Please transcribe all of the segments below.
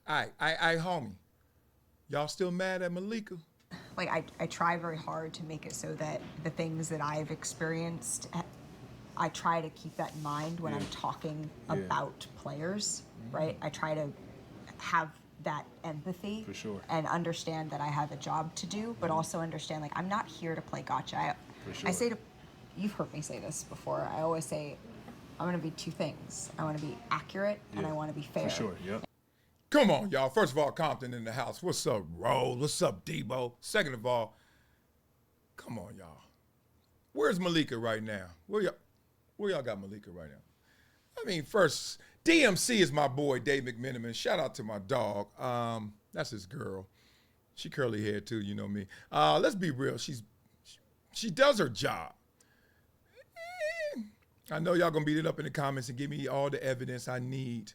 Homie, y'all still mad at Malika? Like I try very hard to make it so that the things that I've experienced, I try to keep that in mind when I'm talking about players, right? I try to have that empathy For sure. and understand that I have a job to do, but also understand like I'm not here to play gotcha. For sure. I say to, you've heard me say this before, I always say I want to be two things. I want to be accurate and I want to be fair. For sure, yep. Come on, y'all. First of all, Compton in the house. What's up, Rose? What's up, Debo? Second of all, come on, y'all. Where's Malika right now? Where y'all got Malika right now? I mean, first, DMC is my boy, Dave McMenamin. Shout out to my dog. That's his girl. She curly hair too, you know me. Let's be real. She does her job. I know y'all gonna beat it up in the comments and give me all the evidence I need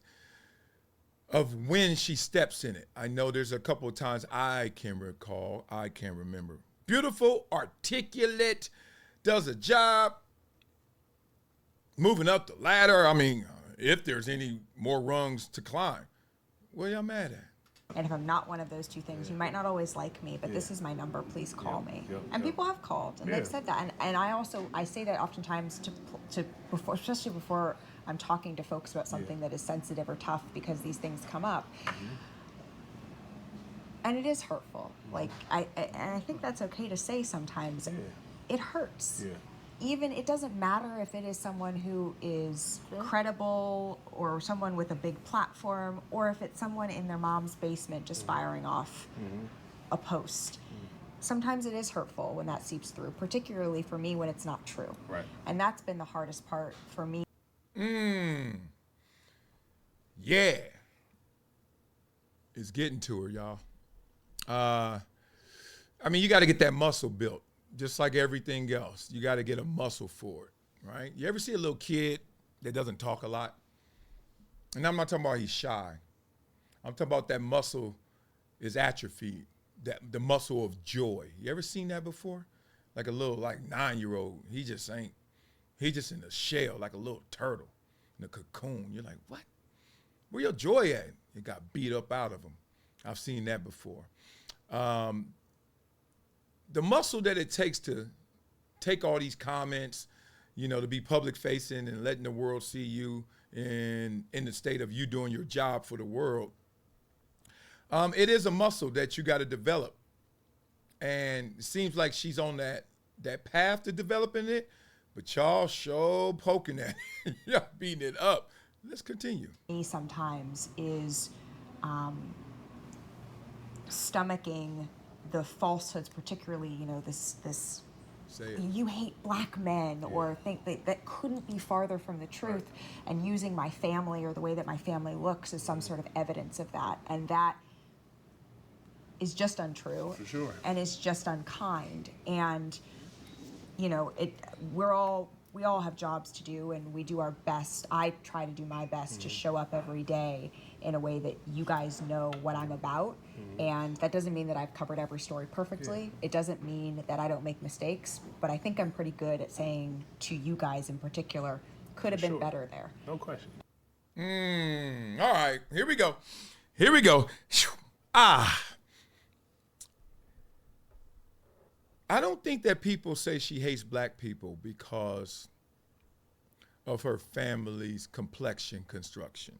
of when she steps in it. I know there's a couple of times I can recall, I can remember. Beautiful, articulate, does a job, moving up the ladder. I mean, if there's any more rungs to climb, what y'all mad at? And if I'm not one of those two things, you might not always like me, but this is my number, please call me. And people have called and they've said that. And I say that oftentimes to before, especially before I'm talking to folks about something that is sensitive or tough, because these things come up. And it is hurtful. Like, and I think that's okay to say sometimes. It hurts. Even, it doesn't matter if it is someone who is credible or someone with a big platform, or if it's someone in their mom's basement just firing off a post. Sometimes it is hurtful when that seeps through, particularly for me when it's not true. Right. And that's been the hardest part for me. Yeah. It's getting to her, y'all. I mean, you got to get that muscle built. Just like everything else, you got to get a muscle for it, right? You ever see a little kid that doesn't talk a lot? And I'm not talking about he's shy. I'm talking about that muscle is atrophied, the muscle of joy. You ever seen that before? Like a little 9-year-old, he just in a shell, like a little turtle in a cocoon. You're like, what? Where your joy at? It got beat up out of him. I've seen that before. The muscle that it takes to take all these comments, to be public facing and letting the world see you in the state of you doing your job for the world. It is a muscle that you got to develop. And it seems like she's on that path to developing it, but y'all sure poking at it. Y'all beating it up. Let's continue. Sometimes is stomaching the falsehoods, particularly, this you hate black men, or think that couldn't be farther from the truth, and using my family or the way that my family looks as some sort of evidence of that. And that is just untrue. For sure. And is just unkind. And, we all have jobs to do, and we do our best. I try to do my best to show up every day in a way that you guys know what I'm about. And that doesn't mean that I've covered every story perfectly. It doesn't mean that I don't make mistakes, but I think I'm pretty good at saying to you guys in particular, could have been better there. No question. All right, here we go. I don't think that people say she hates black people because of her family's complexion construction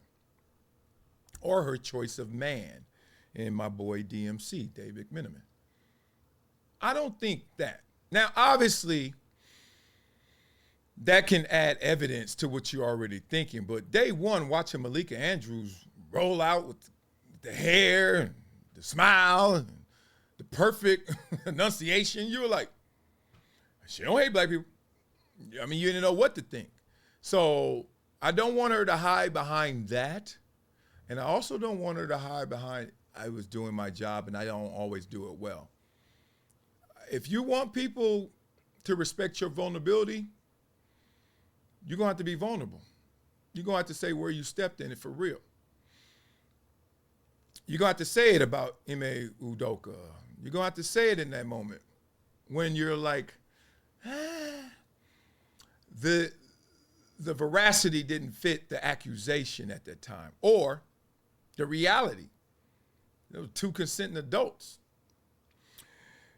or her choice of man in my boy DMC, David McMenamin. I don't think that. Now, obviously, that can add evidence to what you're already thinking, but day one, watching Malika Andrews roll out with the hair and the smile and the perfect enunciation, you were like, she don't hate black people. I mean, you didn't know what to think. So I don't want her to hide behind that. And I also don't want her to hide behind, I was doing my job and I don't always do it well. If you want people to respect your vulnerability, you're going to have to be vulnerable. You're going to have to say where you stepped in it for real. You're going to have to say it about Ime Udoka. You're going to have to say it in that moment when you're like, the veracity didn't fit the accusation at that time, or the reality There were two consenting adults.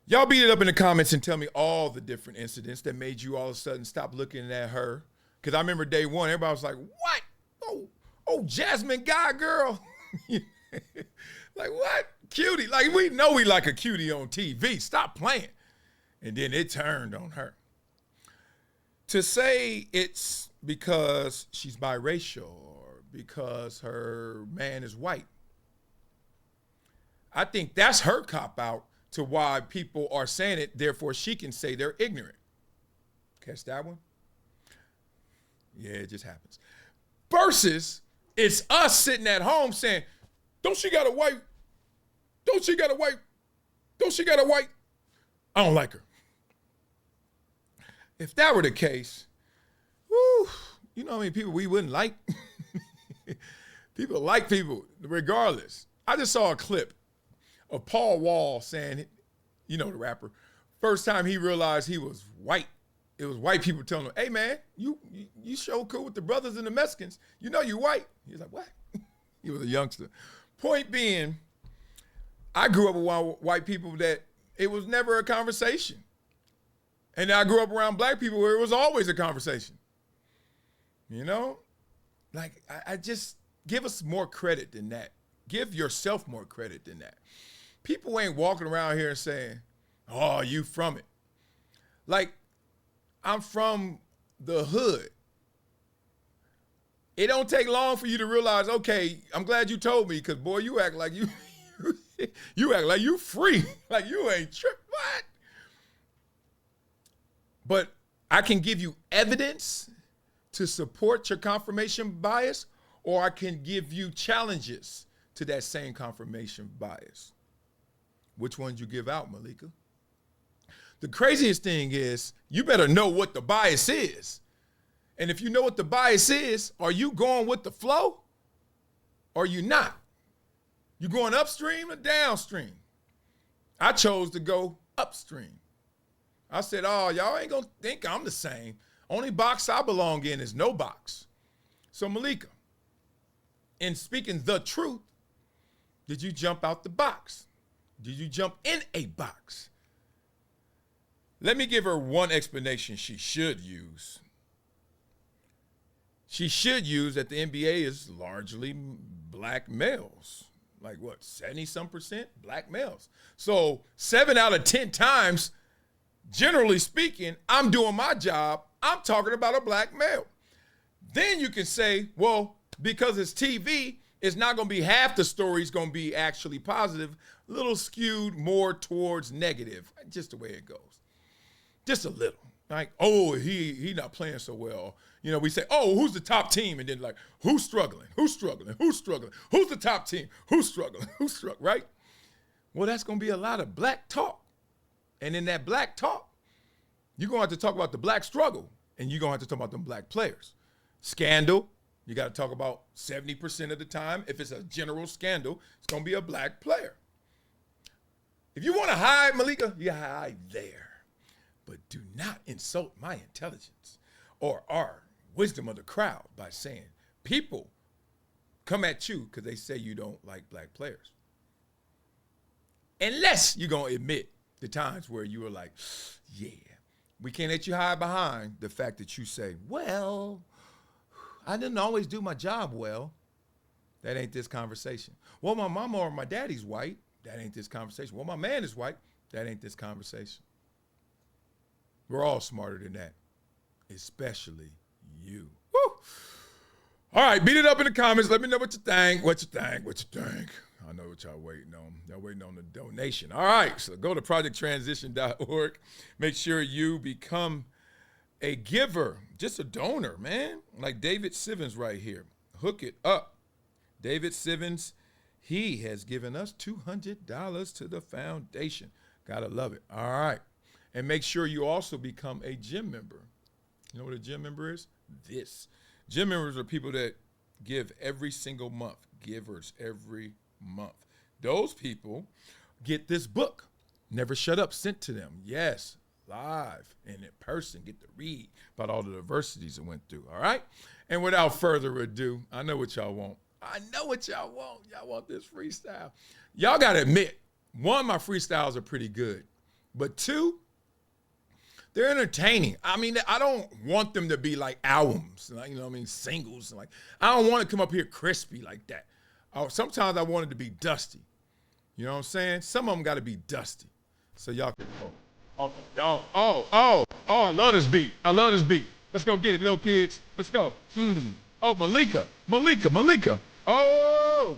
Y'all beat it up in the comments and tell me all the different incidents that made you all of a sudden stop looking at her. Because I remember day one, everybody was like, what? Oh, Jasmine Guy girl. Like, what? Cutie. Like, we know we like a cutie on TV. Stop playing. And then it turned on her. To say it's because she's biracial or because her man is white, I think that's her cop-out to why people are saying it, therefore she can say they're ignorant. Catch that one? Yeah, it just happens. Versus, it's us sitting at home saying, don't she got a white? Don't she got a white? Don't she got a white? I don't like her. If that were the case, whoo, you know how many people we wouldn't like? People like people regardless. I just saw a clip of Paul Wall saying, you know the rapper, first time he realized he was white, it was white people telling him, hey man, you show cool with the brothers and the Mexicans. You know you white. He was like, what? He was a youngster. Point being, I grew up around white people that it was never a conversation. And I grew up around black people where it was always a conversation. You know? Like, I just, give us more credit than that. Give yourself more credit than that. People ain't walking around here saying, oh, you from it. Like, I'm from the hood. It don't take long for you to realize, okay, I'm glad you told me, because, boy, you act like you act like you free. Like you ain't tripped. What? But I can give you evidence to support your confirmation bias, or I can give you challenges to that same confirmation bias. Which ones you give out, Malika? The craziest thing is you better know what the bias is. And if you know what the bias is, are you going with the flow or are you not? You going upstream or downstream? I chose to go upstream. I said, oh, y'all ain't gonna think I'm the same. Only box I belong in is no box. So Malika, in speaking the truth, did you jump out the box? Did you jump in a box? Let me give her one explanation she should use. She should use that the NBA is largely black males. Like what, 70-some% black males. So 7 out of 10 times, generally speaking, I'm doing my job, I'm talking about a black male. Then you can say, well, because it's TV, it's not going to be half the story's going to be actually positive, a little skewed more towards negative, just the way it goes. Just a little. Like, oh, he not playing so well. You know, we say, oh, who's the top team? And then like, who's struggling? Who's struggling? Who's struggling? Who's the top team? Who's struggling? Who's struggling, right? Well, that's going to be a lot of black talk. And in that black talk, you're going to have to talk about the black struggle, and you're going to have to talk about them black players. Scandal, you got to talk about 70% of the time. If it's a general scandal, it's going to be a black player. If you want to hide, Malika, you hide there. But do not insult my intelligence or our wisdom of the crowd by saying people come at you because they say you don't like black players. Unless you're going to admit the times where you were like, yeah, we can't let you hide behind the fact that you say, well, I didn't always do my job well. That ain't this conversation. Well, my mama or my daddy's white. That ain't this conversation. Well, my man is white. That ain't this conversation. We're all smarter than that, especially you. Woo! All right, beat it up in the comments. Let me know what you think. What you think. I know what y'all waiting on. Y'all waiting on the donation. All right, so go to projecttransition.org. Make sure you become a giver, just a donor, man. Like David Sivens right here. Hook it up. David Sivens, he has given us $200 to the foundation. Gotta love it. All right. And make sure you also become a gym member. You know what a gym member is? This. Gym members are people that give every single month. Givers every month. Those people get this book, Never Shut Up, sent to them. Yes, live and in person. Get to read about all the adversities it went through. All right? And without further ado, I know what y'all want. I know what y'all want. Y'all want this freestyle. Y'all got to admit, one, my freestyles are pretty good. But two, they're entertaining. I mean, I don't want them to be like albums, like, you know what I mean, singles. Like, I don't want to come up here crispy like that. Sometimes I want it to be dusty. You know what I'm saying? Some of them got to be dusty. So y'all can, I love this beat. I love this beat. Let's go get it, little kids. Let's go. Oh, Malika. Oh.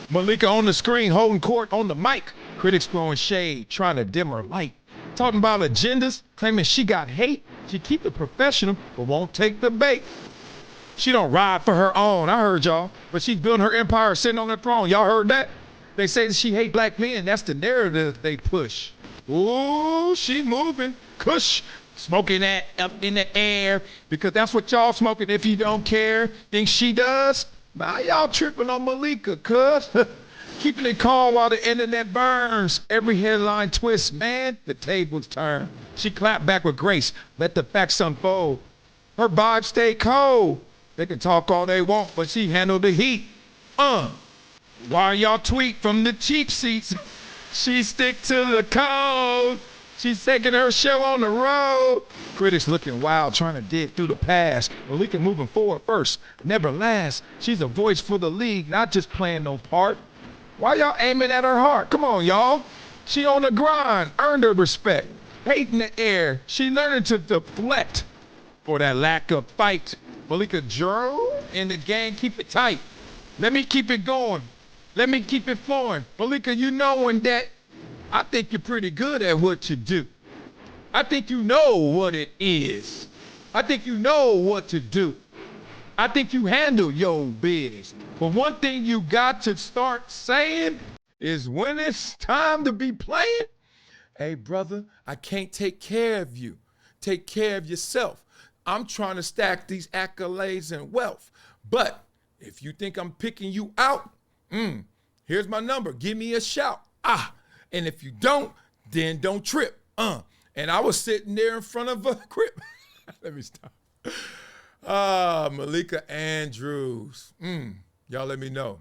Malika on the screen, holding court on the mic. Critics throwing shade, trying to dim her light. Talking about agendas, claiming she got hate. She keep it professional, but won't take the bait. She don't ride for her own, I heard y'all. But she's building her empire sitting on the throne. Y'all heard that? They say that she hate black men. That's the narrative they push. Ooh, she moving. Kush. Smoking that up in the air. Because that's what y'all smoking if you don't care. Think she does? Now y'all tripping on Malika, cuz. Keeping it calm while the internet burns. Every headline twists, man, the tables turn. She clapped back with grace. Let the facts unfold. Her vibe stay cold. They can talk all they want, but she handled the heat. Why y'all tweet from the cheap seats? She stick to the code. She's taking her show on the road. Critics looking wild, trying to dig through the past. Malika moving forward first, never last. She's a voice for the league, not just playing no part. Why y'all aiming at her heart? Come on, y'all. She on the grind, earned her respect. Hate in the air, she learning to deflect. For that lack of fight, Malika Drew in the game, keep it tight. Let me keep it going. Let me keep it flowing. Malika, you knowing that I think you're pretty good at what you do. I think you know what it is. I think you know what to do. I think you handle your biz. But one thing you got to start saying is when it's time to be playing, hey, brother, I can't take care of you. Take care of yourself. I'm trying to stack these accolades and wealth. But if you think I'm picking you out, here's my number. Give me a shout. And if you don't, then don't trip. And I was sitting there in front of a crib. Let me stop. Malika Andrews. Y'all let me know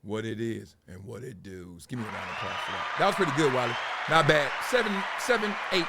what it is and what it does. Give me a round of applause for that. That was pretty good, Wiley. Not bad. 7, 8.